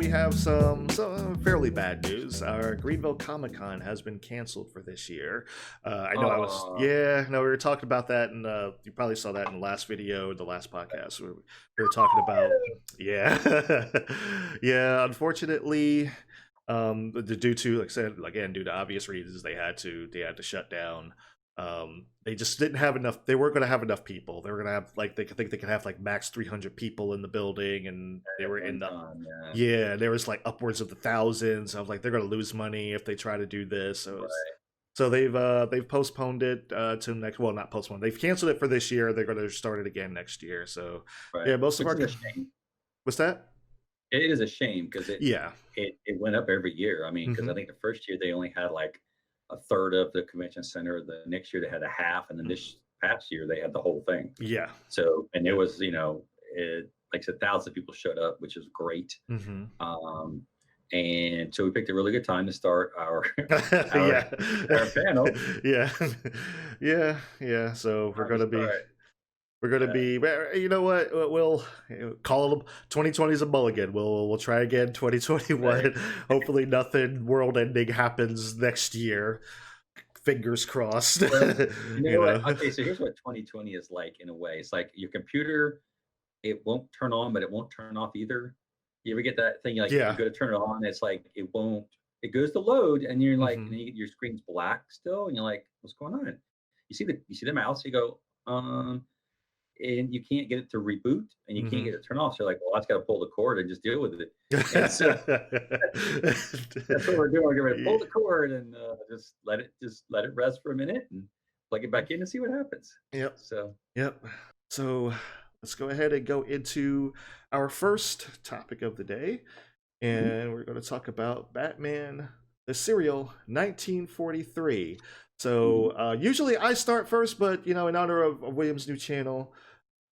we have some fairly bad news. Our Greenville Comic Con has been canceled for this year. I know I was, Oh, yeah, no, we were talking about that, and you probably saw that in the last video, the last podcast. We were talking about, yeah, yeah. Unfortunately, due to, like I said, again, due to obvious reasons, they had to shut down. They just didn't have enough. They weren't going to have enough people. They were going to have like they could think they could have like max 300 people in the building, and they at were in one the time, yeah. yeah. There was like upwards of the thousands. I was like, they're going to lose money if they try to do this. Right, So they've postponed it to next. Well, not postponed. They've canceled it for this year. They're going to start it again next year. So right. yeah, most of Which our is a shame. what's that? It is a shame because it Yeah. it it went up every year. I mean, because I Hmm. think the first year they only had like a third of the convention center. The next year they had a half, and then this past year they had the whole thing. Yeah. So, and it Yeah. was, like I said, thousands of people showed up, which is great. Hmm. Um, and so we picked a really good time to start our our Yeah. our panel. Yeah. Yeah. Yeah. So we're Time to gonna be start. we're gonna Yeah. be well, you know what, we'll call them 2020 is a mulligan. We'll try again Right. 2021. Hopefully nothing world ending happens next year. Fingers crossed. Well, you You know what? know. Okay, so here's what 2020 is like in a way. It's like your computer, it won't turn on, but it won't turn off either. You ever get that thing like you Yeah. go to turn it on, it's like it won't, it goes to load and you're like, Hmm. and your screen's black still, and you're like, what's going on? You see the mouse, you go, and you can't get it to reboot and you can't Hmm. get it to turn off. So you're like, well, I just gotta pull the cord and just deal with it. And so that's what we're doing. We're going to pull the cord and just let it rest for a minute and plug it back in and see what happens. Yep. So Yep. So let's go ahead and go into our first topic of the day. mhm. And we're going to talk about Batman the Serial 1943. So Mhm. usually I start first, but in honor of William's new channel,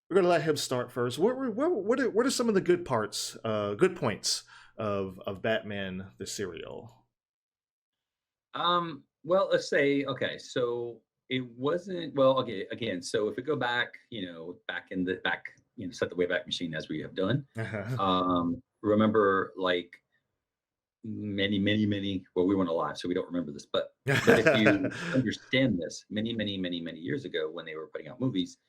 we're going to let him start first. What are some of the good parts, good points of Batman the Serial? Well, let's say, okay, so it wasn't, well, okay, again, so if we go back, set the Wayback Machine as we have done. Remember, like many, well, we weren't alive, so we don't remember this, but if you understand this, many years ago when they were putting out movies,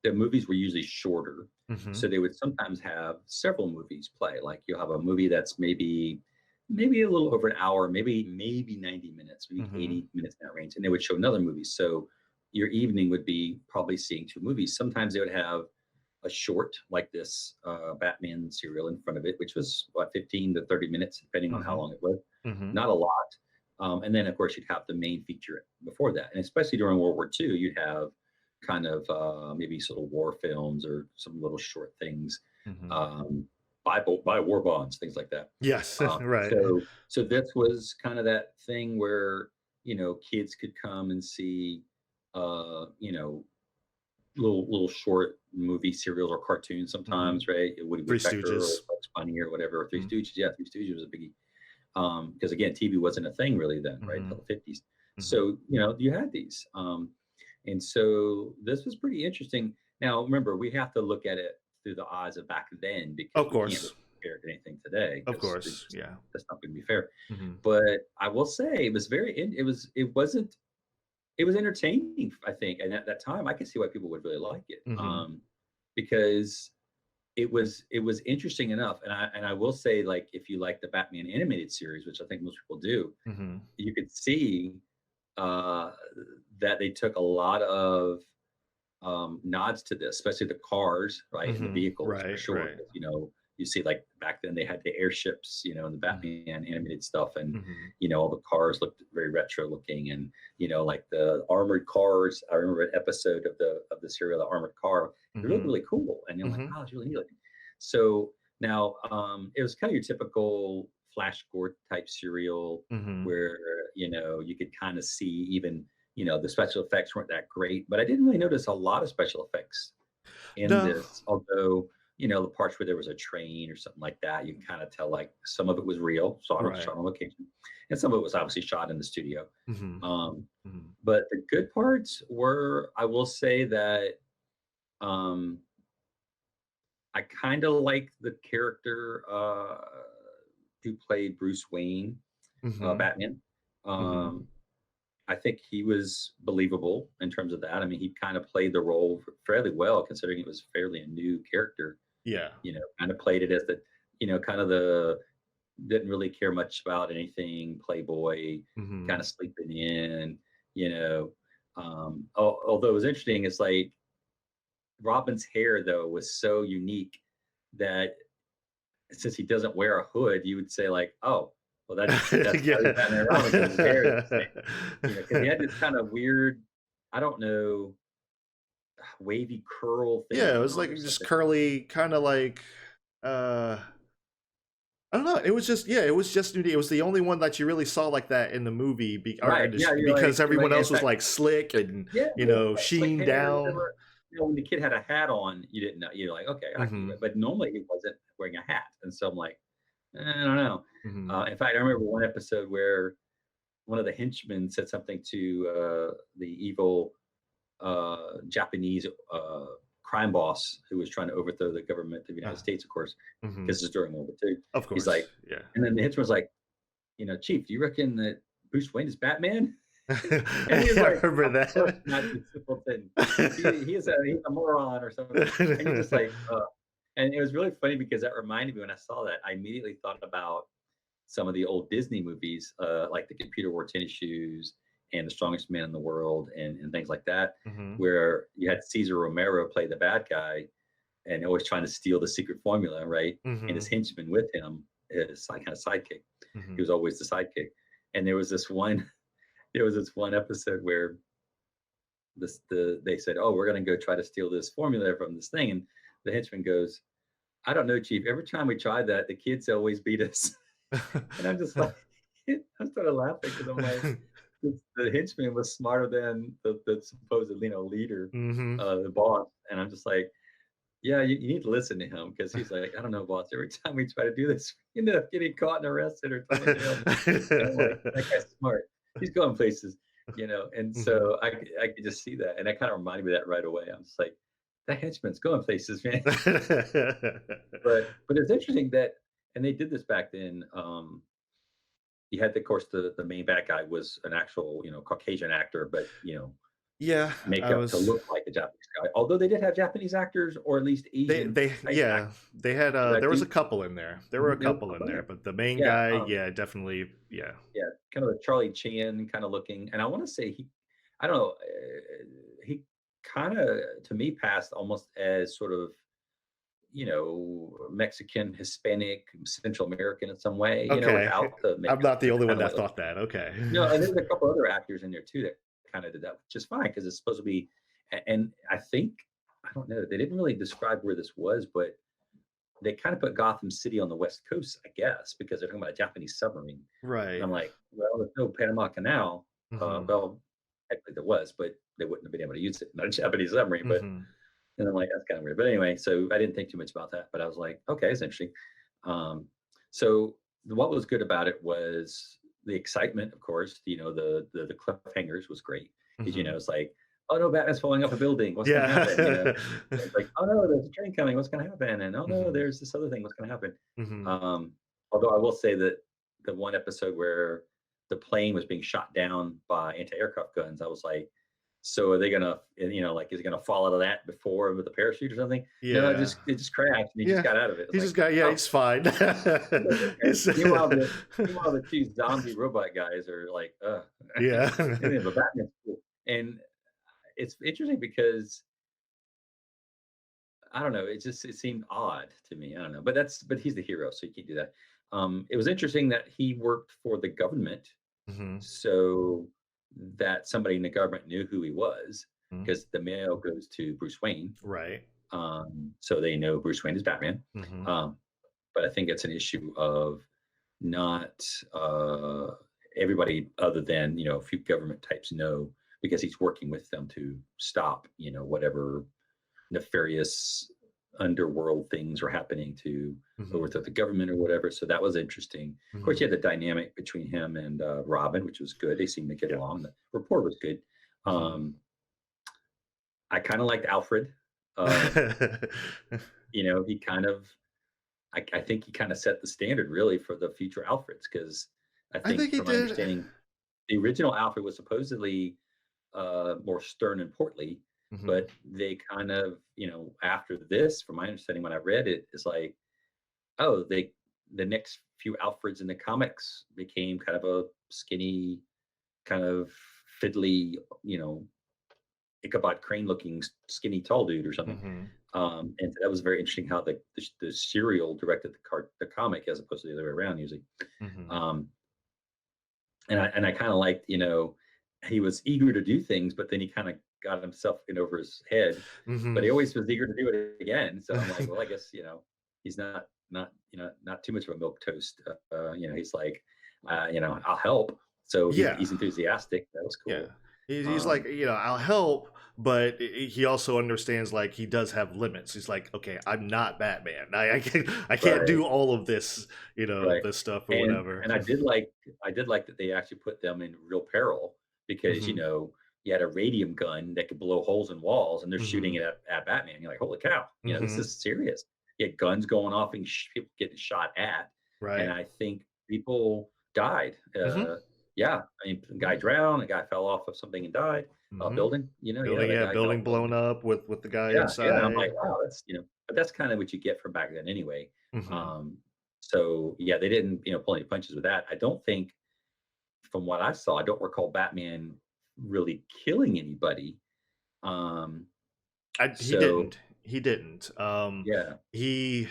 the movies were usually shorter. Hmm. So they would sometimes have several movies play. Like you'll have a movie that's maybe a little over an hour, maybe 90 minutes, maybe Hmm. 80 minutes in that range. And they would show another movie. So your evening would be probably seeing two movies. Sometimes they would have a short like this Batman serial in front of it, which was what 15 to 30 minutes, depending on how Hmm. long it was. Hmm. Not a lot. And then, of course, you'd have the main feature before that. And especially during World War II, you'd have kind of maybe sort of war films or some little short things, Hmm. um, buy war bonds, things like that. Yes. Right. So this was kind of that thing where kids could come and see, uh, you know, little short movie serials or cartoons Hmm. sometimes, right? Woody Three Woodpecker or Stooges. Bugs Bunny or whatever. Or Three Mm-hmm. Stooges, yeah, Three Stooges was a biggie. Because again, TV wasn't a thing really then, right? Hmm. Until the 50s. Hmm. So you had these, and so this was pretty interesting. Now remember, we have to look at it through the eyes of back then because Of we can't really course. compare it to anything today Of because course. Yeah. that's not going to be fair. Hmm. But I will say it was it was entertaining, I think, and at that time I could see why people would really like it, Hmm. because it was interesting enough. And I will say, like, if you like the Batman animated series, which I think most people do, Hmm. you could see uh, that they took a lot of nods to this, especially the cars, right, and the Hmm. vehicles for Right. sure. Right. 'Cause, you see, like back then they had the airships, and the Batman animated stuff, and Hmm. all the cars looked very retro looking, and like the armored cars. I remember an episode of the serial, the armored car. It looked Hmm. really cool, and you're like, Hmm. oh, it's really neat looking. So now it was kind of your typical Flash Gordon type serial Hmm. where you could kind of see even the special effects weren't that great, but I didn't really notice a lot of special effects in No. this. Although, the parts where there was a train or something like that, you can kind of tell like some of it was real, Right. shot on location, and some of it was obviously shot in the studio. Hmm. Um, Hmm. but the good parts were, I will say that um, I kind of like the character. who played Bruce Wayne, Hmm. Batman. Hmm. Um, I think he was believable in terms of that. I mean, he kind of played the role fairly well, considering it was fairly a new character. Yeah. Kind of played it as the, kind of the didn't really care much about anything, playboy, kind Hmm. of sleeping in. You know, although it was interesting, it's like Robin's hair though was so unique that since he doesn't wear a hood, you would say like, oh, well that's got to be Yeah. Batman and Robin because his hair is the same. Because he had this kind of weird, I don't know, wavy curl thing Yeah, it going was on like or just something. curly, kind of like uh I don't know. It was just, yeah, it was just Nudie. It was the only one that you really saw like that in the movie, or Right. Yeah. because You're like, everyone in else was fact, like slick and yeah, yeah, slick sheen hair, down. whatever. When the kid had a hat on, you didn't know. You're like, okay, I can. Hmm. But normally he wasn't wearing a hat, and so I'm like, I don't know. Hmm. In fact, I remember one episode where one of the henchmen said something to the evil Japanese crime boss who was trying to overthrow the government of the United States, of course, Hmm. because it's during World War II. Of He's course, like, yeah. and then the henchman was like, Chief, do you reckon that Bruce Wayne is Batman? And he was I like, remember of course that. not, you simpleton. He's a moron or something. And you're just like, and it was really funny because that reminded me when I saw that, I immediately thought about some of the old Disney movies, like The Computer Wore Tennis Shoes and The Strongest Man in the World and things like that, Hmm. where you had Cesar Romero play the bad guy and always trying to steal the secret formula, right? And his Hmm. henchman with him, his kind of sidekick. He Hmm. was always the sidekick. And there was this one episode where they said, "Oh, we're going to go try to steal this formula from this thing," and the henchman goes, "I don't know, Chief. Every time we try that, the kids always beat us." And I'm just like, I started laughing because I'm like, the henchman was smarter than the supposed leader, Hmm. the boss, and I'm just like, yeah, you need to listen to him because he's like, I don't know, boss. Every time we try to do this, we end up getting caught and arrested or thrown in jail. And I'm like, that guy's smart. He's going places. And Hmm. so I could just see that, and that kind of reminded me of that right away. I'm just like, that henchman's going places, man. But it's interesting that, and they did this back then. You had, of course, the main bad guy was an actual Caucasian actor, but Yeah, I makeup to was. look like a Japanese guy. Although they did have Japanese actors or at least Asian type Yeah, actors. they had, 'Cause I there was a think couple in there. There were a there was a couple in couple in there, there. but the main Yeah, guy, yeah, definitely, yeah. yeah, kind of a Charlie Chan kind of looking. And I want to say I don't know, he kind of to me passed almost as sort of Mexican, Hispanic, Central American in some way. Okay, Without the I'm makeup, not the but only one kind of that thought that. Okay. and there's a couple other actors in there too that kind of did that, which is fine because it's supposed to be. And I think I don't know. They didn't really describe where this was, but they kind of put Gotham City on the West Coast, I guess, because they're talking about a Japanese submarine. And Right. I'm like, well, there's no Panama Canal. Hmm. Well, technically there was, but they wouldn't have been able to use it. Not a Japanese submarine, but Hmm. and I'm like, that's kind of weird. But anyway, so I didn't think too much about that. But I was like, okay, it's interesting. Um, so what was good about it was the excitement, of course. The cliffhangers was great because Hmm. it's like, oh no, Batman's falling off a building. What's going to happen? Yeah. It's like, oh no, there's a train coming. What's going to happen? And oh no, Hmm. there's this other thing. What's going to happen? Hmm. Um, Although I will say that the one episode where the plane was being shot down by anti-aircraft guns, I was like, so are they gonna, like, is it gonna fall out of that before with a parachute or something? No, Yeah. it just crashed and he just Yeah. got out of it. It's He like, just got, yeah, oh, he's fine. okay. He's, Meanwhile, the two zombie robot guys are like, yeah. and but Batman's cool. And it's interesting because I don't know, it seemed odd to me. I don't know, but he's the hero, so you can't do that. It was interesting that he worked for the government Hmm. so that somebody in the government knew who he was because the mail goes to Bruce Wayne. Right. So they know Bruce Wayne is Batman. Hmm. Um, but I think it's an issue of not everybody other than a few government types know because he's working with them to stop whatever nefarious underworld things are happening to Hmm. overthrow the government or whatever. So that was interesting. Of course, you Hmm. had the dynamic between him and Robin, which was good. They seemed to get Yeah. along. The rapport was good. Hmm. Um, I kind of liked Alfred. Um, he kind of, I think he kind of set the standard really for the future Alfreds, because I I think think he from my did. understanding, the original Alfred was supposedly more stern and portly, Mhm. but they kind of, after this, from my understanding when I read it, is like, oh, the next few Alfreds in the comics became kind of a skinny, kind of fiddly, you know, Ichabod Crane looking skinny tall dude or something. Mhm. And so that was very interesting how the serial directed the comic as opposed to the other way around usually. Mhm. Um, and I kind of liked, he was eager to do things, but then he kind of got himself in over his head, but Mhm. he always was eager to do it again. So I'm like, well, I guess, he's not too much of a milk toast. He's like, I'll help. So Yeah. he's enthusiastic. That was Yeah. cool. He's like, Um, I'll help, but he also understands like he does have limits. He's like, okay, I'm not Batman. I can't right. do all of this, Right. this stuff or And whatever. and I did like that they actually put them in real peril because, Mhm. you had a radium gun that could blow holes in walls and they're shooting Mhm. it at Batman. You're like, holy cow, this Mhm. is serious. You had guns going off and people getting shot at. And Right. I think people died. Mhm. Yeah. I mean, a guy drowned, a guy fell off of something and died. A Mhm. building, Building, the yeah, guy got building blown up with the guy yeah, I'm like, inside. wow, but that's kind of what you get from back then anyway. Mhm. Um, so yeah, they didn't, pull any punches with that. I don't think, from what I saw, I don't recall Batman really killing anybody. Um, He so didn't. He didn't. yeah, He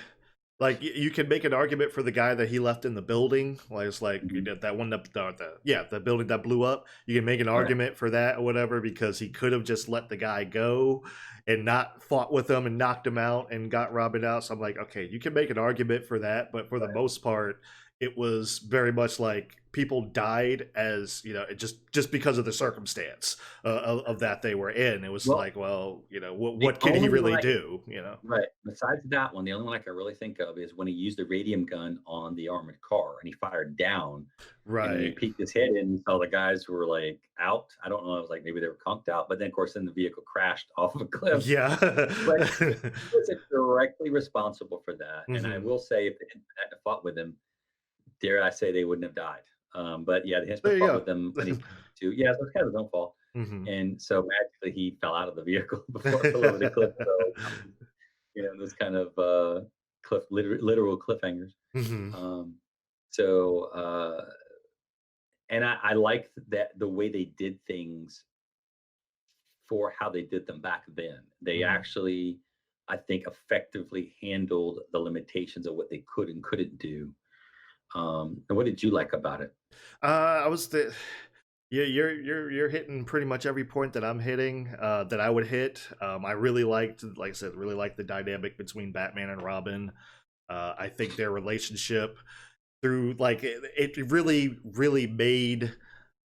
Like you can make an argument for the guy that he left in the building, like it's like mhm, that one the building that blew up. You can make an right, argument for that or whatever because he could have just let the guy go and not fought with him and knocked him out and got Robin out. So I'm like, okay, you can make an argument for that, but for the right, most part, it was very much like people died as just because of the circumstance of that they were in. It was well, like, well, what the could he only one really I can do. right, besides that one, the only one I can really think of is when he used the radium gun on the armored car and he fired down. And then he Right. peeked his head in and saw the guys who were like out. I don't know. I was like, maybe they were conked out. But then, of course, then the vehicle crashed off of a cliff. Yeah. But he wasn't directly responsible for that. And I Mhm. will say, if they hadn't fought with him, dare I say, they wouldn't have died. But yeah, the There henchman you fought go. with them when he to. Yeah, so it's kind of his own fault. Mhm. And so magically, he fell out of the vehicle before it fell over the cliff. So those kind of literal cliffhangers. Mhm. Um, so and I like that the way they did things for how they did them back then. They Mhm. actually, I think, effectively handled the limitations of what they could and couldn't do. And what did you like about it? I was the Yeah, you're hitting pretty much every point that I'm hitting, that I would hit. I really liked, like I said, really liked the dynamic between Batman and Robin. I think their relationship through like it really made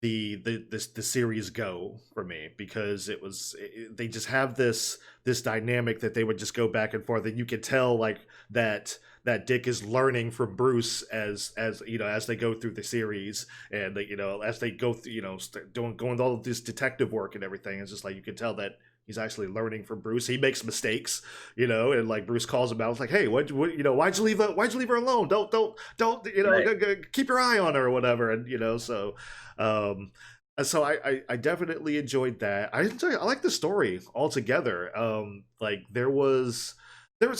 the series go for me because they just have this dynamic that they would just go back and forth and you could tell like that Dick is learning from Bruce as they go through the series and as they go through doing going all of this detective work and everything. It's just like you can tell that he's actually learning from Bruce. He makes mistakes, and like Bruce calls him out. It's like, hey, why'd you leave her alone? Don't Right. keep your eye on her or whatever. And um, so I definitely enjoyed that. I like the story altogether. Like there was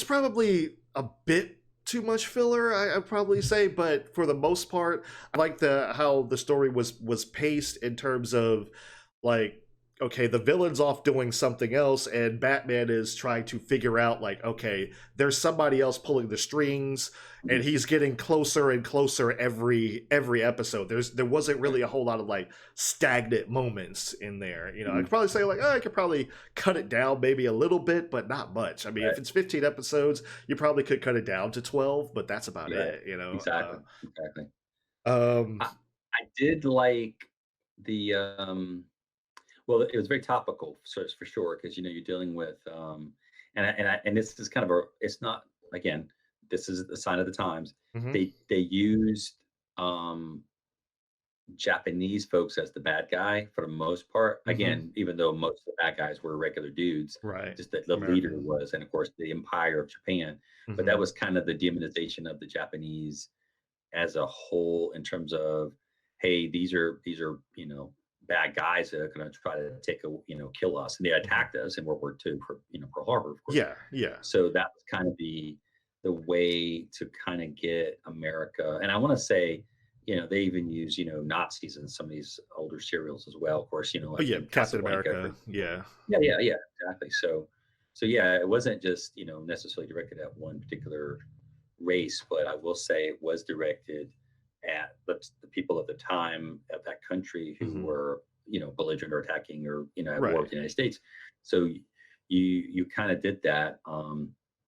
probably a bit too much filler, I'd probably say, but for the most part, I like the how the story was paced in terms of like okay, the villain's off doing something else and Batman is trying to figure out like okay, there's somebody else pulling the strings and Mhm. he's getting closer and closer every episode. There wasn't really a whole lot of like stagnant moments in there. I Mhm. could probably say like, oh, I could probably cut it down maybe a little bit, but not much. I mean, Right. if it's 15 episodes, you probably could cut it down to 12, but that's about You're right. it. Exactly. Exactly. Um, I, I did like the well, it was very topical, so for sure, because you're dealing with and this is kind of it's not, again, this is a sign of the times. mhm. They used um Japanese folks as the bad guy for the most part. Hmm. Again, even though most of the bad guys were regular dudes, Right. just that the leader American. was, and of course, the Empire of Japan. But that Hmm. was kind of the demonization of the Japanese as a whole in terms of, hey, these are bad guys that are going to try to take a kill us, and they Hmm. attacked us in World War II for Pearl Harbor, of course. Yeah. Yeah. So that was kind of the way to kind of get America. And I want to say, they even use Nazis in some of these older serials as well. Of course, Oh like yeah, in Captain Casablanca, for America. Yeah. yeah, yeah, yeah, exactly. So yeah, it wasn't just necessarily directed at one particular race, but I will say it was directed at the people at the time of that country who Hmm. were belligerent or attacking or at war with Right. the United States. So you kind of did that.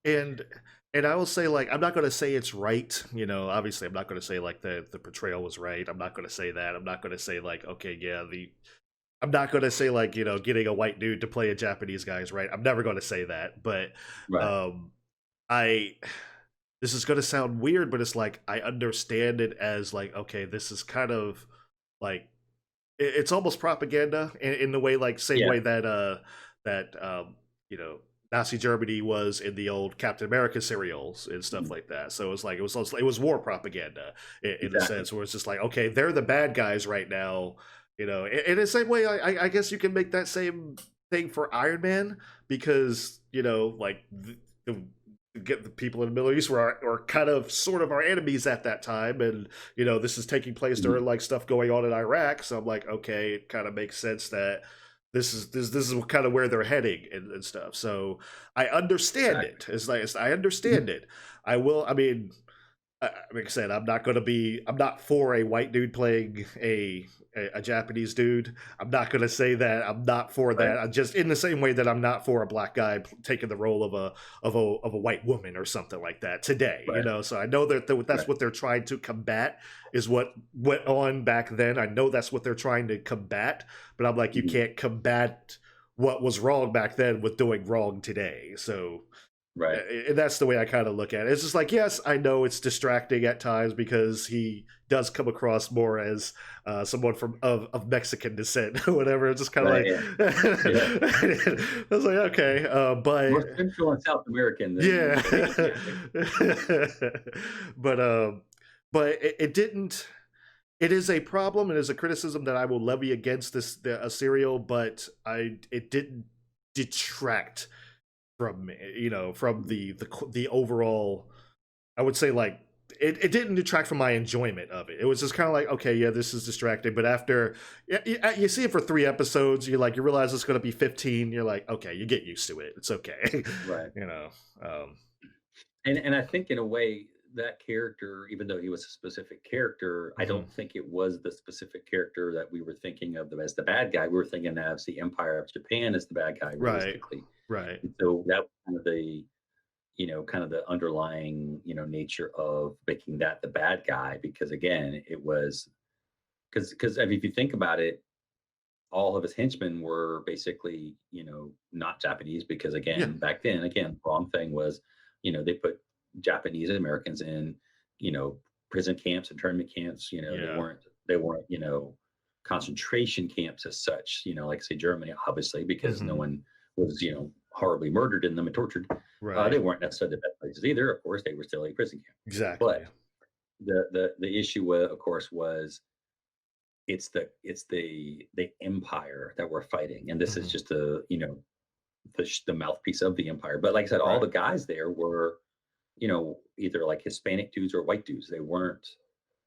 And I will say, like, I'm not going to say it's right. Obviously, I'm not going to say like the portrayal was right. I'm not going to say that. I'm not going to say like, okay, yeah, the. I'm not going to say like getting a white dude to play a Japanese guy is right. I'm never going to say that. But Right. um, I. This is going to sound weird, but it's like I understand it as like, okay, this is kind of like it's almost propaganda in the way, like same Yeah. way that that you know Nazi Germany was in the old Captain America serials and stuff Mhm. like that. So it's like it was war propaganda in a Exactly. sense where it's just like, okay, they're the bad guys right now. In the same way, I guess you can make that same thing for Iron Man because like the get the people in the Middle East were kind of sort of our enemies at that time, and this is taking place Mhm. during like stuff going on in Iraq. So I'm like, okay, it kind of makes sense that this is kind of where they're heading and stuff. So I understand Exactly. it. I Mhm. understand it. I will. I mean, like I said, I'm not going to be. I'm not for a white dude playing a Japanese dude. I'm not going to say that. I'm not for Right. that. I'm just in the same way that I'm not for a black guy taking the role of a white woman or something like that today. Right. So I know that that's Right. what they're trying to combat is what went on back then. I know that's what they're trying to combat, but I'm like, you Mhm. can't combat what was wrong back then with doing wrong today. So Right. and that's the way I kind of look at it. It's just like, yes, I know it's distracting at times because he does come across more as someone of Mexican descent or whatever. It's just kind of Right. like, Yeah. Yeah. I was like, okay, but More Central and South American yeah, than Asiatic. but it didn't. It is a problem. It is a criticism that I will levy against a serial, but it didn't detract from from the overall. I would say like it didn't detract from my enjoyment of it. It was just kind of like, okay, yeah, this is distracting, but after you see it for 3 episodes, you realize it's going to be 15. You're like, okay, you get used to it. It's okay. Right. you know um And I think in a way that character, even though he was a specific character, I mhm. don't think it was the specific character that we were thinking of as the bad guy. We were thinking as the Empire of Japan as the bad guy, Right, realistically. right. And so that was kind of the underlying, nature of making that the bad guy, because again, it was because I mean, if you think about it, all of his henchmen were basically, not Japanese because Yeah. again, back then, again, the wrong thing was, they put Japanese Americans in, prison camps, internment camps. They Yeah. weren't, concentration camps as such, like say Germany, obviously, because no Hmm. one was, horribly murdered in them and tortured. Right. They weren't necessarily the best places either. Of course, they were still a prison camp. Exactly. But the issue, of course, was it's the empire that we're fighting, and this is Hmm. just the mouthpiece of the empire. But like I said, all Right. the guys there were either like Hispanic dudes or white dudes. They weren't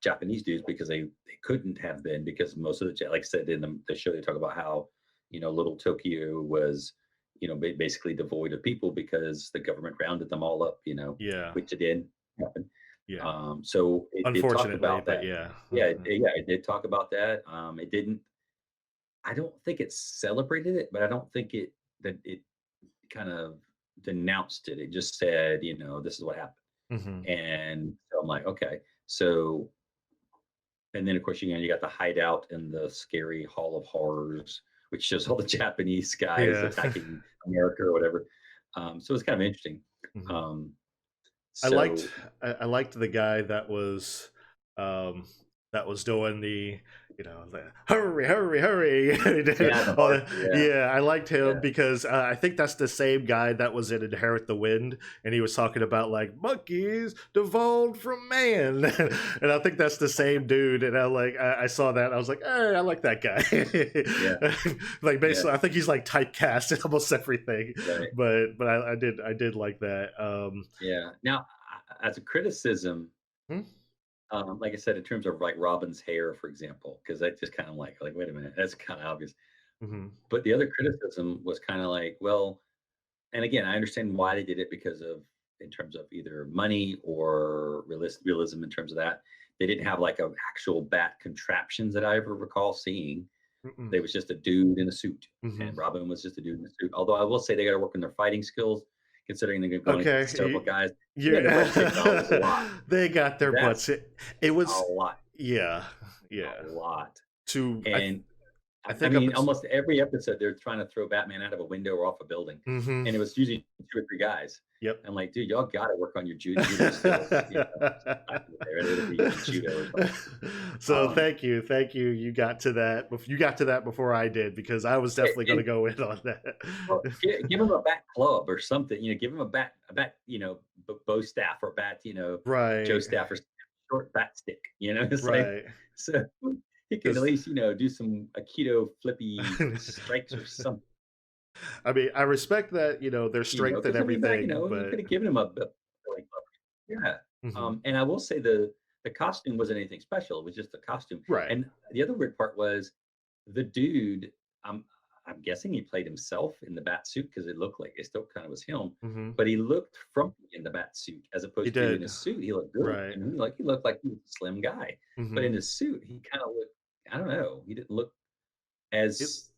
Japanese dudes because they couldn't have been, because most of like I said in the show, they talk about how little Tokyo was basically devoid of people because the government rounded them all up, Yeah. which it did happen. Yeah. So it did talk Unfortunately, about but that. yeah. Yeah, yeah, it did talk about that. It didn't. I don't think it celebrated it, but I don't think it kind of denounced it. It just said, this is what happened. Hmm. And so I'm like, okay. So, and then of course, you got the hideout in the scary Hall of Horrors, which shows all the Japanese guys Yeah. attacking America or whatever. So it's kind of interesting. Mhm. Um, I liked so I liked the guy that was um that was doing the hurry, hurry, hurry. Yeah, the All bark. Yeah, yeah, I liked him yeah. because I think that's the same guy that was in Inherit the Wind, and he was talking about like monkeys devolved from man, and I think that's the same dude. And I saw that, and I was like, hey, I like that guy. Yeah, Like yeah, basically, I think he's like typecast in almost everything, right. but I did like that. Yeah. Now, as a criticism, Hmm? like I said, in terms of like Robin's hair, for example, because I just kind of like, wait a minute, that's kind of obvious. Mhm. But the other criticism was kind of like, well, and again, I understand why they did it because of in terms of either money or realism in terms of that. They didn't have like a actual bat contraptions that I ever recall seeing. Mm-mm. They was just a dude in a suit, Mhm. and Robin was just a dude in a suit. Although I will say they got to work on their fighting skills, considering they're going against several Okay. guys. Yeah, the butt kicking a lot. Yeah. They got their That's butts. It a was, lot, yeah, yeah. a lot. To And I I think up mean, it's almost every episode they're trying to throw Batman out of a window or off a building, mhm. and it was usually two or three guys. Yep. I'm like, dude, y'all got to work on your judo skills. You know, back in the day, right? It'll be judo or something. So Um, thank you. You got to that. You got to that before I did because I was definitely going to and, go in on that. well, give him a bat club or something. You know, give him a bat, bow staff or bat, Joe Right. staff or short bat stick. You know, it's like Right. so he can at Because least do some aikido flippy strikes or something. I mean, I respect that, their strength and Because I mean, back, everything, you but could have given him like, yeah. mhm. And I will say the costume wasn't anything special. It was just a costume. Right. And the other weird part was the dude. Um, I'm guessing he played himself in the bat suit because it looked like it still kind of was him, Hmm. but he looked frumpy in the bat suit as He opposed to in did. his suit. He looked good. Right. And he looked like he was a slim guy, but Hmm. in his suit he kind of looked. I don't know. He didn't look It. as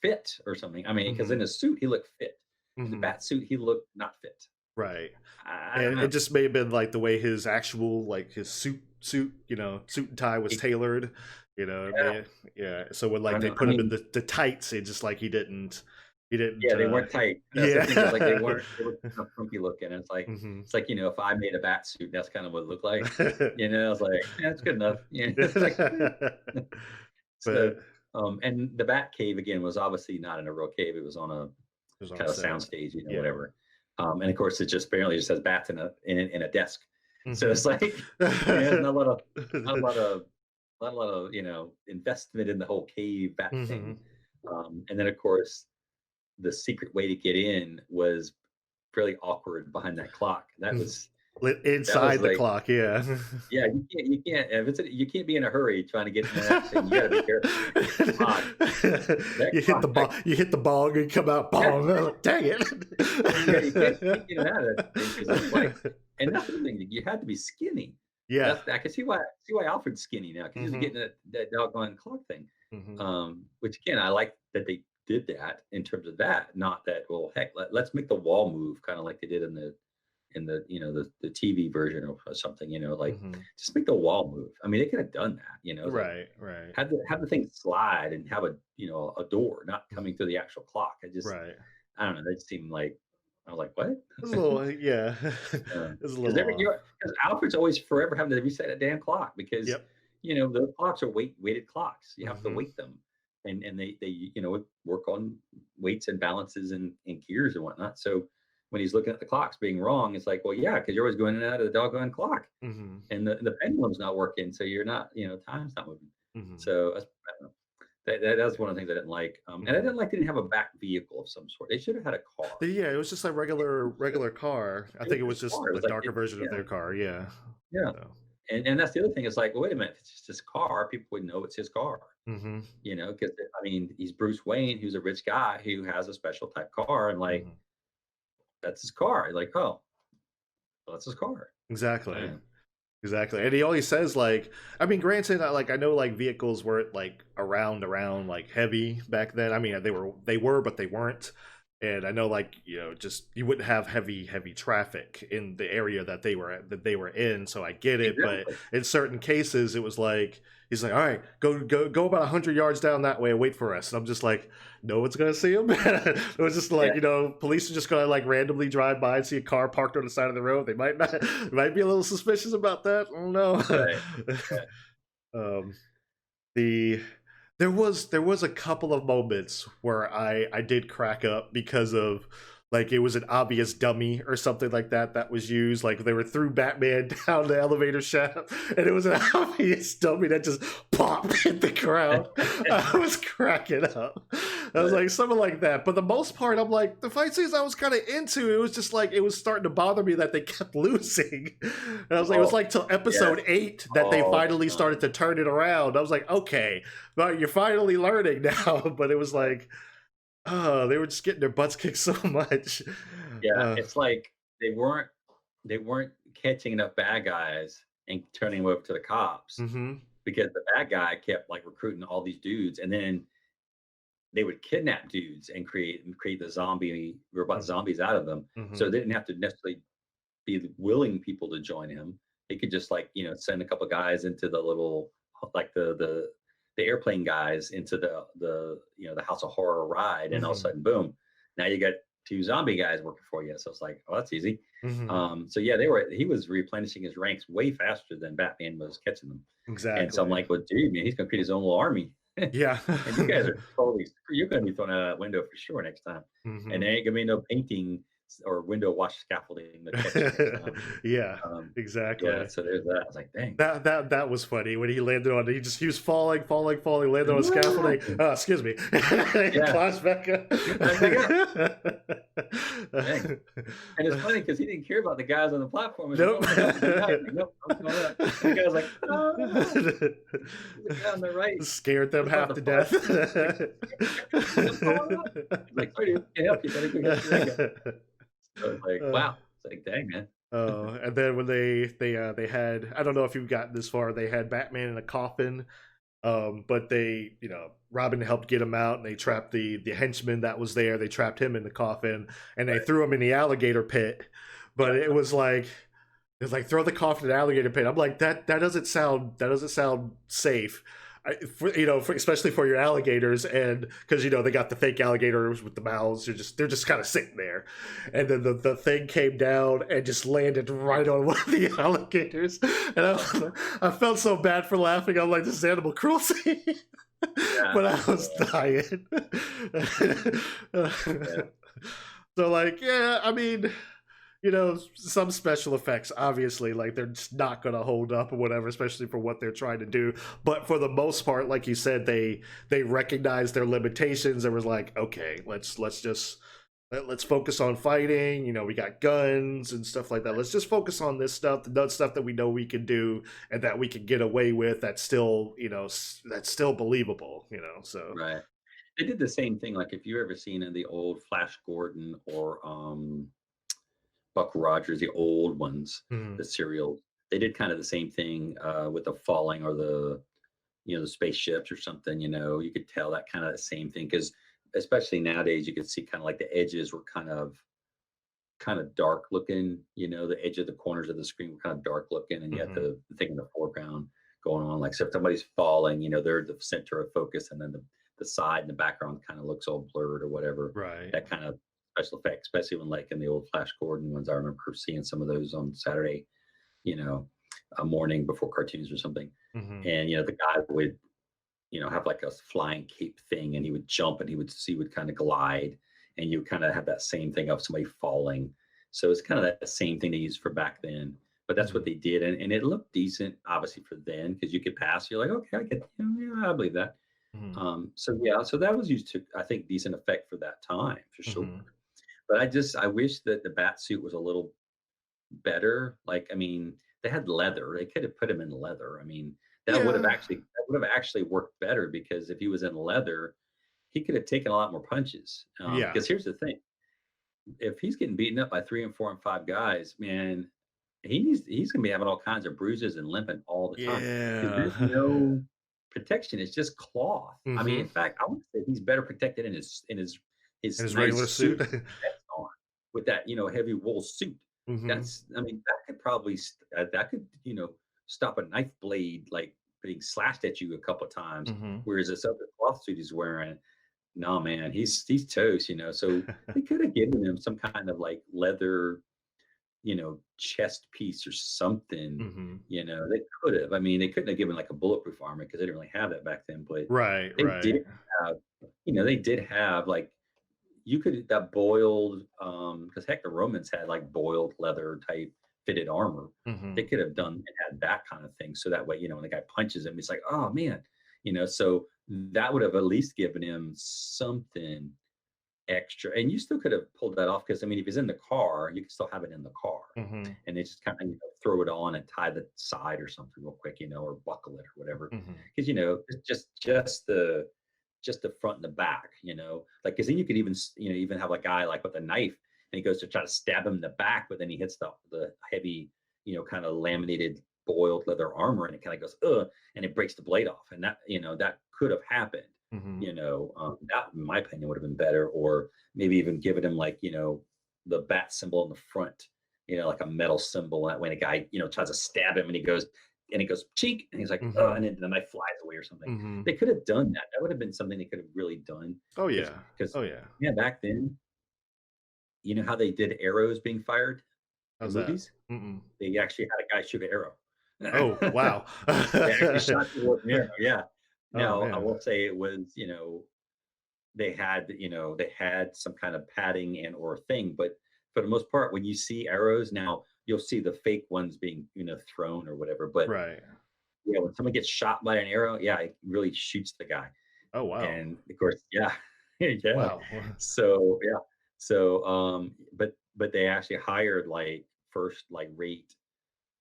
fit or something. I mean, because Hmm. in his suit he looked fit. In the Hmm. bat suit he looked not fit. Right. I don't And it know. just may have been like the way his actual like his suit and tie was It, tailored. It yeah, may, yeah. So when I like don't they know. I put him in mean, the tights, it just like he didn't yeah, they weren't tight. That's the thing is like yeah. they were kind of funky looking. And Hmm. it's like if I made a bat suit, that's kind of what it looked like. I was like, yeah, that's good enough. It's like so. But And the Bat Cave again was obviously not in a real cave. It was on a it was on a kind of set. sound stage, Yeah. whatever. And of course, it just apparently just has bats in a desk. So Hmm. it's like, not a lot of investment in the whole cave bat Hmm. thing. And then of course, the secret way to get in was fairly awkward behind that clock. That was Inside the like, clock, yeah. yeah, you can't if you can't be in a hurry trying to get in that thing. You got to be careful. The clock, that You hit the clock, ball. You hit the ball, and you come out yeah, bong. Dang yeah, you can't it! get out of that thing because it's like, and that's the thing. You had to be skinny. Yeah. I can see why Alfred's skinny now because he was Hmm. getting that doggone clock thing. Hmm. Which again, I like that they did that in terms of that. Not that, well, heck, let's make the wall move kind of like they did in the TV version or something. Like Hmm. just make the wall move. I mean, they could have done that. It's like Right. Right. have the thing slide and have a door not Mhm. coming through the actual clock. Right. I don't know. That seemed like I was like, what? It's a little, yeah. It's a Because little off. Alfred's always forever having to reset a damn clock because Yep. the clocks are weighted clocks. You have to Hmm. weight them, and they work on weights and balances and gears and whatnot. So when he's looking at the clocks being wrong, it's like, well, yeah, because you're always going in and out of the doggone clock, Hmm. and the pendulum's not working, so you're not, time's not moving. Hmm. So I don't know. That's one of the things I didn't like, and I Hmm. didn't like they didn't have a back vehicle of some sort. They should have had a car. Yeah, it was just a regular car. I It was think it was just a just car. It a was like darker version of yeah, their car. Yeah. yeah. So. And that's the other thing. It's like, well, wait a minute, if it's just his car, people would know it's his car. Hmm. Because I mean, he's Bruce Wayne, who's a rich guy who has a special type car, and like Hmm. that's his car. Like, oh, well, that's his car. Exactly. Yeah. Exactly. And he always says like, I mean, granted, I know like vehicles weren't like around like heavy back then. I mean, they were, but they weren't. And I know, like, just you wouldn't have heavy traffic in the area that they were in, so I get it. But Exactly. in certain cases, it was like he's like, "All right, go about 100 yards down that way and wait for us." And I'm just like, "No one's gonna see him." It was just like, Yeah. police are just gonna like randomly drive by and see a car parked on the side of the road. They might not, might be a little suspicious about that. I don't know. Right. Yeah. um, the there was a couple of moments where I did crack up because of, like, it was an obvious dummy or something like that was used, like they were threw Batman down the elevator shaft and it was an obvious dummy that just popped hit the ground. I was cracking up. I was Right. like something like that, but the most part I'm like, the fight scenes I was kind of into, it was just like it was starting to bother me that they kept losing. And I was like, it was Oh, like till yeah. episode 8 that they All finally the started time. to turn it around. I was like, okay, well, you're finally learning now. But it was like, oh, they were just getting their butts kicked so much. Yeah, Uh, it's like they weren't catching enough bad guys and turning them over to the cops mm-hmm, because the bad guy kept like recruiting all these dudes, and then they would kidnap dudes and create the zombie robot zombies out of them. So mm-hmm, they didn't have to necessarily be willing people to join him. He could just like send a couple guys into the little like the airplane guys into the House of Horror ride, and all of a mm-hmm, sudden, boom! Now you got two zombie guys working for you. So it's like, oh, that's easy. mm-hmm. So yeah, he was replenishing his ranks way faster than Batman was catching them. And so I'm Exactly. like, well, dude, man, he's gonna create his own little army. Yeah. And you guys are totally you're gonna be thrown out that window for sure next time. And hmm there ain't gonna be no painting or window wash scaffolding to catch you next time. Yeah. Um, yeah, Exactly. so there's that. I was like, dang. That was funny when he landed on. He was falling, landed on scaffolding. Excuse me. He Yeah, climbs back up. I think dang. And it's funny because he didn't care about the guys on the platform. He's like, Nope. "Oh, man, help me, guys." Like, nope, I'm going up. And the guy's like, "Ah." The guy on the right Scared them is about half to to fall. death. I'm falling up. He's like, "Sorry, dude, can't help you. Gotta go get that guy." So it's like, Uh, wow. It's like, dang, man. oh, and then when they had, I don't know if you've gotten this far, they had Batman in a coffin. But they, Robin helped get him out, and they trapped the henchman that was there. They trapped him in the coffin, and they Right. threw him in the alligator pit. But Yeah. it was like throw the coffin in the alligator pit. I'm like, that doesn't sound safe. Especially for your alligators, and because they got the fake alligators with the mouths. They're just kind of sitting there, and then the thing came down and just landed right on one of the alligators, and I felt so bad for laughing. I'm like, this is animal cruelty. Yeah. But I was Yeah. dying. Yeah. So, like, yeah, I mean, some special effects, obviously, like, they're just not going to hold up or whatever, especially for what they're trying to do. But for the most part, like you said, they recognize their limitations and was like, okay, let's focus on fighting. We got guns and stuff like that. Let's just focus on this stuff, the stuff that we know we can do and that we can get away with. That's still, that's still believable. So. Right. They did the same thing. Like if you ever seen in the old Flash Gordon or Buck Rogers, the old ones, Mhm. the serial, they did kind of the same thing with the falling or the spaceships or something. You could tell that kind of the same thing because especially nowadays you could see kind of like the edges were kind of dark looking. The edge of the corners of the screen were kind of dark looking, and you had Mhm. the thing in the foreground going on. Like so, if somebody's falling, they're the center of focus, and then the side and the background kind of looks all blurred or whatever. Right. That kind of special effect, especially when like in the old Flash Gordon ones, I remember seeing some of those on Saturday, you know, a morning before cartoons or something. Mhm. And the guy would have like a flying cape thing, and he would jump, and he would kind of glide, and you kind of have that same thing of somebody falling. So it's kind of that same thing they used for back then. But that's what Mhm. they did, and it looked decent, obviously for then, because you could pass. You're like, okay, I get, yeah, I believe that. Mhm. So yeah, so that was used to, I think, decent effect for that time for sure. Mhm. But I wish that the bat suit was a little better. Like, I mean, they had leather. They could have put him in leather. I mean, Yeah. that would have actually worked better because if he was in leather, he could have taken a lot more punches. Yeah. Because here's the thing: if he's getting beaten up by 3 and 4 and 5 guys, man, he's gonna be having all kinds of bruises and limping all the time because there's Yeah. no protection. It's just cloth. I mean, in Mhm. fact, I would say he's better protected in his In his his regular nice suit. suit that's on with that, heavy wool suit. Hmm. I mean, that could probably, that could, stop a knife blade like being slashed at you a couple of times. Hmm. Whereas this other cloth suit he's wearing, no man, he's toast, So they could have given him some kind of like leather, chest piece or something. Hmm. They could have. I mean, they couldn't have given like a bulletproof armor because they didn't really have that back then. But Right, they did right. have, they did have like you could that boiled because heck, the Romans had like boiled leather type fitted armor. They Hmm. could have done and had that kind of thing. So that way, when the guy punches him, it's like, oh man, so that would have at least given him something extra. And you still could have pulled that off because I mean, if he's in the car, you can still have it in the car. Hmm. And they just kind of throw it on and tie the side or something real quick, or buckle it or whatever. Hmm. Because it's just the front and the back, like because then you could even even have a guy like with a knife and he goes to try to stab him in the back, but then he hits the heavy, kind of laminated boiled leather armor and it kind of goes and it breaks the blade off, and that that could have happened. Hmm. That in my opinion would have been better, or maybe even given him like the bat symbol in the front, like a metal symbol. That when a guy tries to stab him and he goes cheek and he's like oh, Hmm. and then the knife flies away or something. Hmm. They could have done that. That would have been something they could have really done. Oh Because yeah. Oh yeah. yeah, back then, how they did arrows being fired in How's that? movies? Mm-mm. They actually had a guy shoot an arrow. Oh wow. They actually shot people with an arrow. Yeah. Oh Now I man. will say it was they had some kind of padding and or thing, but for the most part, when you see arrows now, you'll see the fake ones being thrown or whatever. But Right. yeah, when someone gets shot by an arrow, yeah, it really shoots the guy. Oh wow. And of course, yeah, yeah. Wow. So yeah, so but they actually hired like first like rate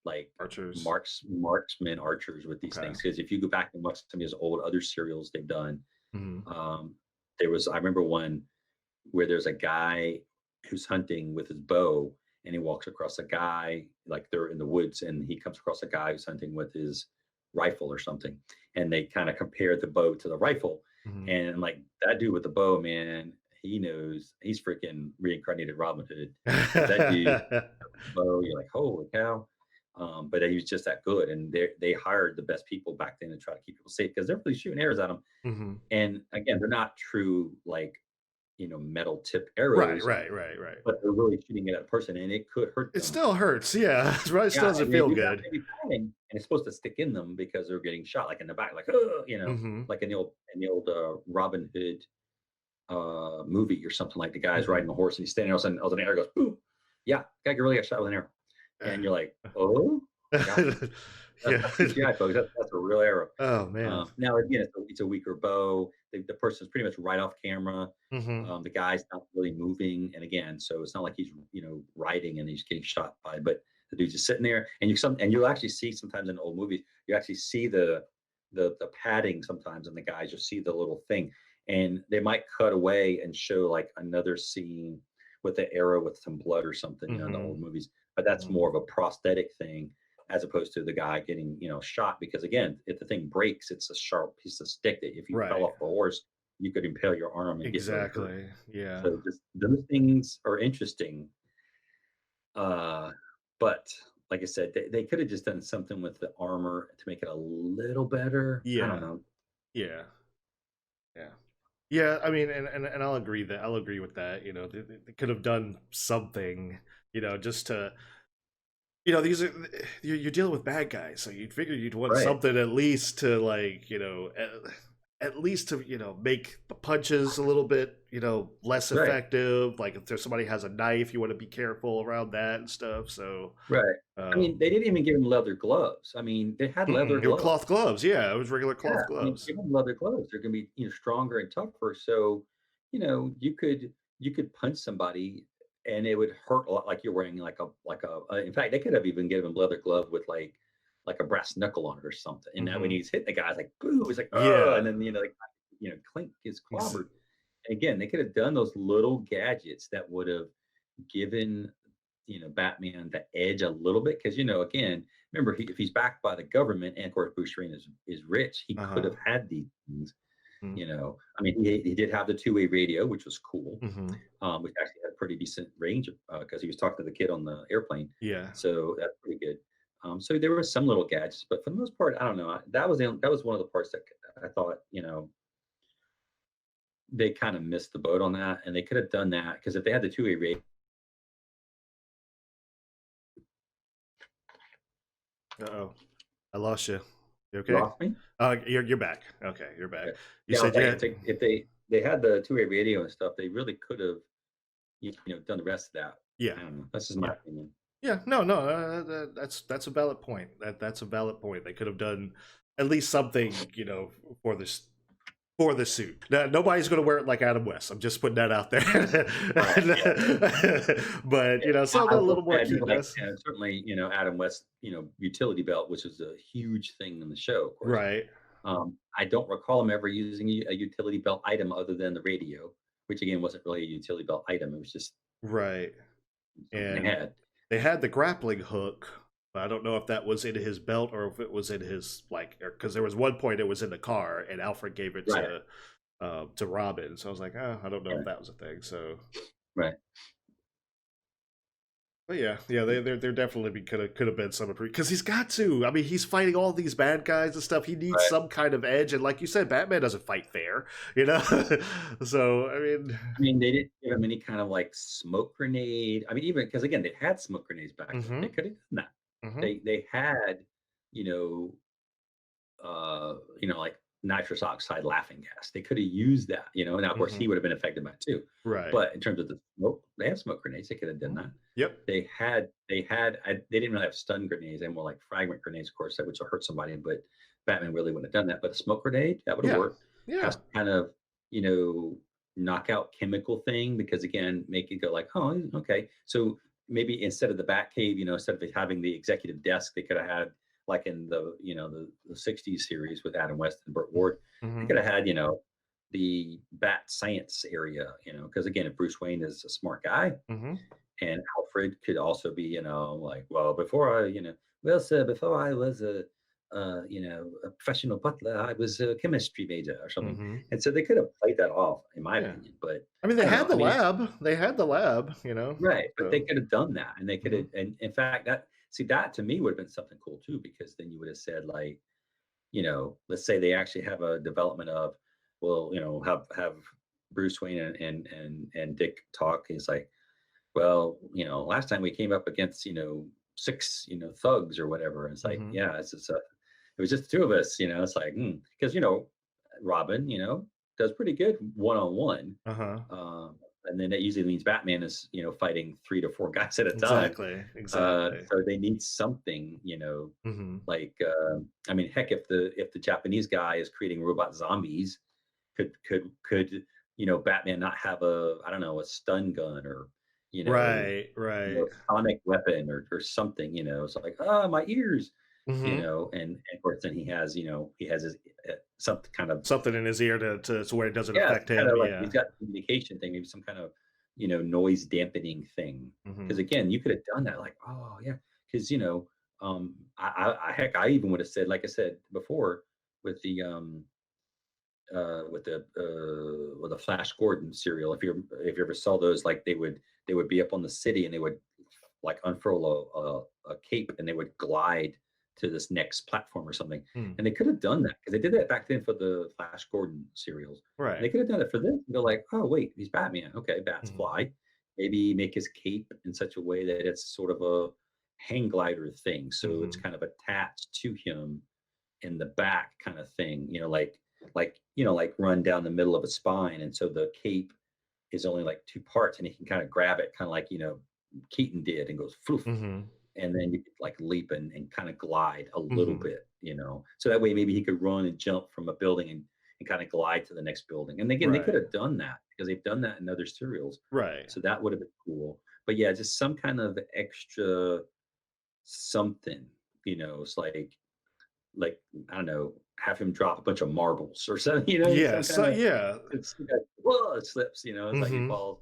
like Archers. marksmen archers with these Okay. things because if you go back and watch some of his old other serials they've done, Hmm. um, there was I remember one where there's a guy who's hunting with his bow and he walks across a guy like they're in the woods and he comes across a guy who's hunting with his rifle or something and they kind of compare the bow to the rifle Hmm. and like that dude with the bow man he knows he's freaking reincarnated Robin Hood because that dude bow you're like holy cow. But he was just that good and they hired the best people back then to try to keep people safe because they're really shooting arrows at them Hmm. and again they're not true like metal tip Right, arrows, right, right, right. but they're really shooting it at a person and it could hurt It them. still hurts. Yeah. Right. It still Yeah, doesn't and they feel do have good. maybe padding, and it's supposed to stick in them because they're getting shot like in the back, like oh, Hmm. like in the old Robin Hood movie or something. Like the guy's Hmm. riding a horse and he's standing, all of a sudden an arrow goes boom. Yeah, guy really got shot with an arrow, and you're like, oh my gosh, that's Yeah. not CGI, folks. That's a real arrow. Oh man. Now again, it's a weaker bow. The person's pretty much right off camera. Hmm. The guy's not really moving, and again, so it's not like he's riding and he's getting shot by, but the dude's just sitting there, and you'll actually see sometimes in old movies, you actually see the padding sometimes, and the guys you'll see the little thing, and they might cut away and show like another scene with the arrow with some blood or something, in the Hmm. old movies, but that's Hmm. more of a prosthetic thing as opposed to the guy getting shot because again if the thing breaks it's a sharp piece of stick that if you fell Right. off the horse you could impale your arm and get really hurt. Exactly. Yeah. So just those things are interesting. Uh, but like I said, they could have just done something with the armor to make it a little better. I don't Yeah. know. Yeah. Yeah. Yeah, I mean, and I'll agree with that. They could have done something, just to, these are you're dealing with bad guys, so you'd figure you'd want Right. something at least to like, at least to make the punches a little bit less Right. effective. Like if there's somebody has a knife, you want to be careful around that and stuff. So, Right. I mean, um, they didn't even give him leather gloves. I mean, they had leather they were gloves. cloth gloves. Yeah, it was regular Yeah, cloth I mean, gloves. give them leather gloves. They're gonna be, stronger and tougher. So, you could punch somebody and it would hurt a lot like you're wearing in fact, they could have even given him leather glove with like a brass knuckle on it or something. And that when Hmm. he's hitting the guy, it's like boo, it's like oh, and Yeah. then like clink gets Ex- clobbered. And again, they could have done those little gadgets that would have given Batman the edge a little bit because again, remember if he's backed by the government and of course Bruce Wayne is rich, he could Uh-huh. have had these things. Mm-hmm. I mean, he did have the two-way radio, which was cool, Mm-hmm. which actually had pretty decent range because he was talking to the kid on the airplane. Yeah. So that's pretty good. So there were some little gadgets, but for the most part, I don't know. That was one of the parts that I thought, they kind of missed the boat on that, and they could have done that because if they had the two-way radio, Uh-oh. I lost you. You you okay? lost me. You're back. Okay, you're back. Yeah, You I was said like, yeah. if they had the two-way radio and stuff, they really could have done the rest of that. Yeah. I don't know. That's just my Yeah. opinion. Yeah. No, no, that's a valid point. That's a valid point. They could have done at least something, for this for the suit. Nobody's going to wear it like Adam West. I'm just putting that out there. Right. Yeah. But Yeah. something a I will little more say I do like finesse. certainly Adam West utility belt, which is a huge thing in the show, of course. Right. I don't recall him ever using a utility belt item other than the radio, which again wasn't really a utility belt item. It was just Right. something they And had. they had the grappling hook, but I don't know if that was in his belt or if it was in his because there was one point it was in the car and Alfred gave it Right. to Robin. So I was like, I don't know Yeah. if that was a thing. So, Right. but yeah, there definitely could have been some because he's got to. I mean, he's fighting all these bad guys and stuff. He needs Right. some kind of edge, and like you said, Batman doesn't fight fair, So I mean, they didn't give him any kind of like smoke grenade. I mean, even because again, they had smoke grenades back then. hmm They could have done that. hmm They had, you know, like nitrous oxide laughing gas. They could have used that, Now, of course, hmm he would have been affected by it too. right. But in terms of the smoke, they have smoke grenades. They could have done Mhm. that. Yep. They didn't really have stun grenades. They were more like fragment grenades, of course, that would hurt somebody. But Batman really wouldn't have done that. But a smoke grenade that would have Yeah. worked. Yeah. Has kind of you know knockout chemical thing because again, make it go like, oh, okay. So maybe instead of the Batcave, instead of having the executive desk, they could have had like in the '60s series with Adam West and Burt Ward. They hmm could have had the Bat Science area, because again, if Bruce Wayne is a smart guy, hmm and Alfred could also be, like, well, before I, well, sir, before I was a professional butler, I was a chemistry major or something. hmm And so they could have played that off, in my Yeah. opinion. But I mean, I they don't had know. the I mean, lab. They had the lab. right, but they So. could have done that, and they could hmm have, and in fact, that to me would have been something cool too, because then you would have said like, let's say they actually have a development of, well, have Bruce Wayne and Dick talk. He's like, well, last time we came up against, six, thugs or whatever. And it's like, hmm yeah, it was just the two of us, it's like, because, Robin, does pretty good one-on-one. Uh huh. And then that usually means Batman is, fighting 3 to 4 guys at a time. Exactly. Exactly. So they need something, hmm like, I mean, heck, if the Japanese guy is creating robot zombies, could Batman not have I don't know, a stun gun or you know Right. Right. sonic weapon or something, it's like, my ears, hmm and of course then he has his some kind of, Something in his ear to where it doesn't yeah, affect kind him. of like Yeah. he's got communication thing, maybe some kind of noise dampening thing, because hmm again, you could have done that, like, oh yeah, because heck, I even would have said, like I said before, with the with the Flash Gordon serial. If you ever saw those, like they would be up on the city and they would like unfurl a cape and they would glide to this next platform or something. Hmm. And they could have done that because they did that back then for the Flash Gordon serials. And they Right. could have done it for this. They're like, oh wait, he's Batman. Okay, bats hmm fly. Maybe make his cape in such a way that it's sort of a hang glider thing, so it's hmm kind of attached to him in the back kind of thing, like run down the middle of a spine. And so the cape is only like two parts and he can kind of grab it, kind of like, Keaton did, and goes floof. hmm And then you could like leap and kind of glide a little hmm bit, So that way maybe he could run and jump from a building and kind of glide to the next building. And again, they could Right. have done that because they've done that in other serials. Right. So that would have been cool. But yeah, just some kind of extra something, it's like I don't know, have him drop a bunch of marbles or something, Yeah. some So kind of, yeah. whoa, it slips, it's like he hmm falls,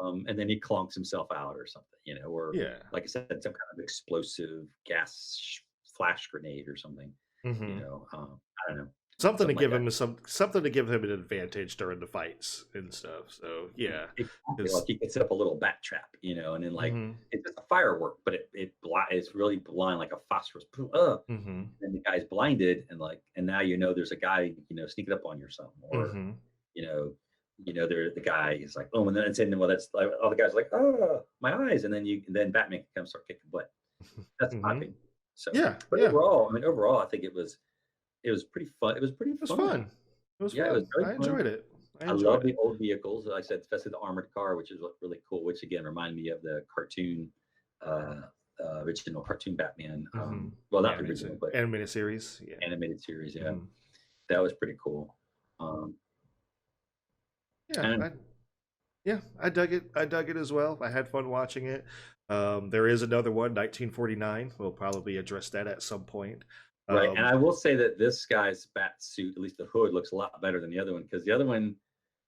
and then he clunks himself out or something, or Yeah. like I said, some kind of explosive gas flash grenade or something, hmm I don't know. Something to something give like him something to give him an advantage during the fights and stuff. So yeah, that. Exactly. 'cause- Like he could set up a little bat trap, and then like mhm, it's just a firework, but it's really blind like a phosphorus. mhm, And the guy's blinded, and now there's a guy sneaking up on you or something, or mhm, you know the guy is like, oh, and then it's in, well, that's like all the guys are like, oh, my eyes, and then Batman can come start kicking butt. That's my mhm. opinion. So, Yeah, but yeah, overall, I think it was pretty fun. It was pretty it was fun. fun. It was Yeah, it was fun. really I fun. enjoyed it. I I enjoyed love it. the old vehicles. Like I said, especially the armored car, which is really cool. Which again reminded me of the cartoon, uh, original cartoon Batman. Mhm. Well, not the original, but Animated series. Yeah. animated series. Yeah, Mhm. that was pretty cool. Um, Yeah, and I dug it. I dug it as well. I had fun watching it. There is another one, 1949. We'll probably address that at some point. right, and Um, I will say that this guy's bat suit, at least the hood, looks a lot better than the other one, because the other one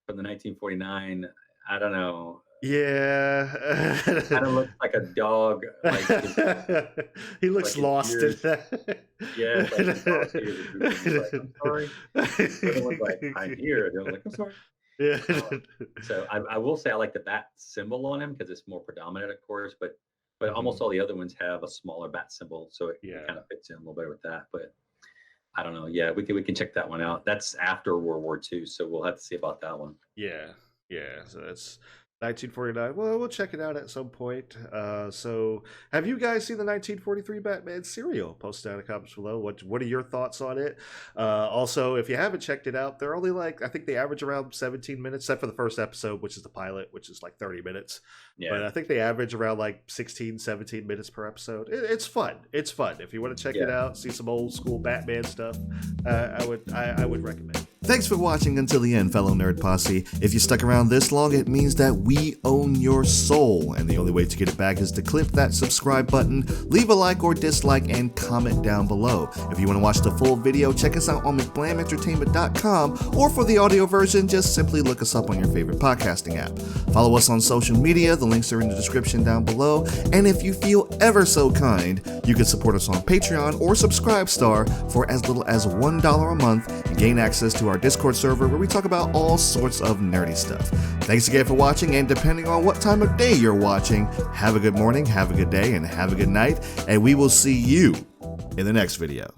from the 1949, I don't know, yeah. kind of looks like a dog, like He looks like his lost in ears. that. Yeah, it's like his dog's ears are drooping. He's like, I'm sorry. The other one's like, I'm here. The other one's like, I'm sorry. Yeah. So I will say I like the bat symbol on him because it's more predominant, of course, but almost Mhm. all the other ones have a smaller bat symbol, so it Yeah. kind of fits in a little better with that. But I don't know. Yeah, we can check that one out. That's after World War II, so we'll have to see about that one. Yeah, yeah. So that's 1949. Well, we'll check it out at some point. So have you guys seen the 1943 Batman serial? Post down in the comments below. What are your thoughts on it? Also, if you haven't checked it out, they're only like, I think they average around 17 minutes, except for the first episode, which is the pilot, which is like 30 minutes. But Yeah, I think they average around like 16, 17 minutes per episode. It's fun. It's fun. If you want to check it yeah. out, see some old school Batman stuff, I would recommend. Thanks for watching until the end, fellow nerd posse. If you stuck around this long, it means that we own your soul, and the only way to get it back is to click that subscribe button, leave a like or dislike, and comment down below. If you want to watch the full video, check us out on McBlamentertainment.com, or for the audio version, just simply look us up on your favorite podcasting app. Follow us on social media, the links are in the description down below, and if you feel ever so kind, you can support us on Patreon or Subscribestar for as little as $1 a month and gain access to our Discord server where we talk about all sorts of nerdy stuff. Thanks again for watching, and depending on what time of day you're watching, have a good morning, have a good day, and have a good night, and we will see you in the next video.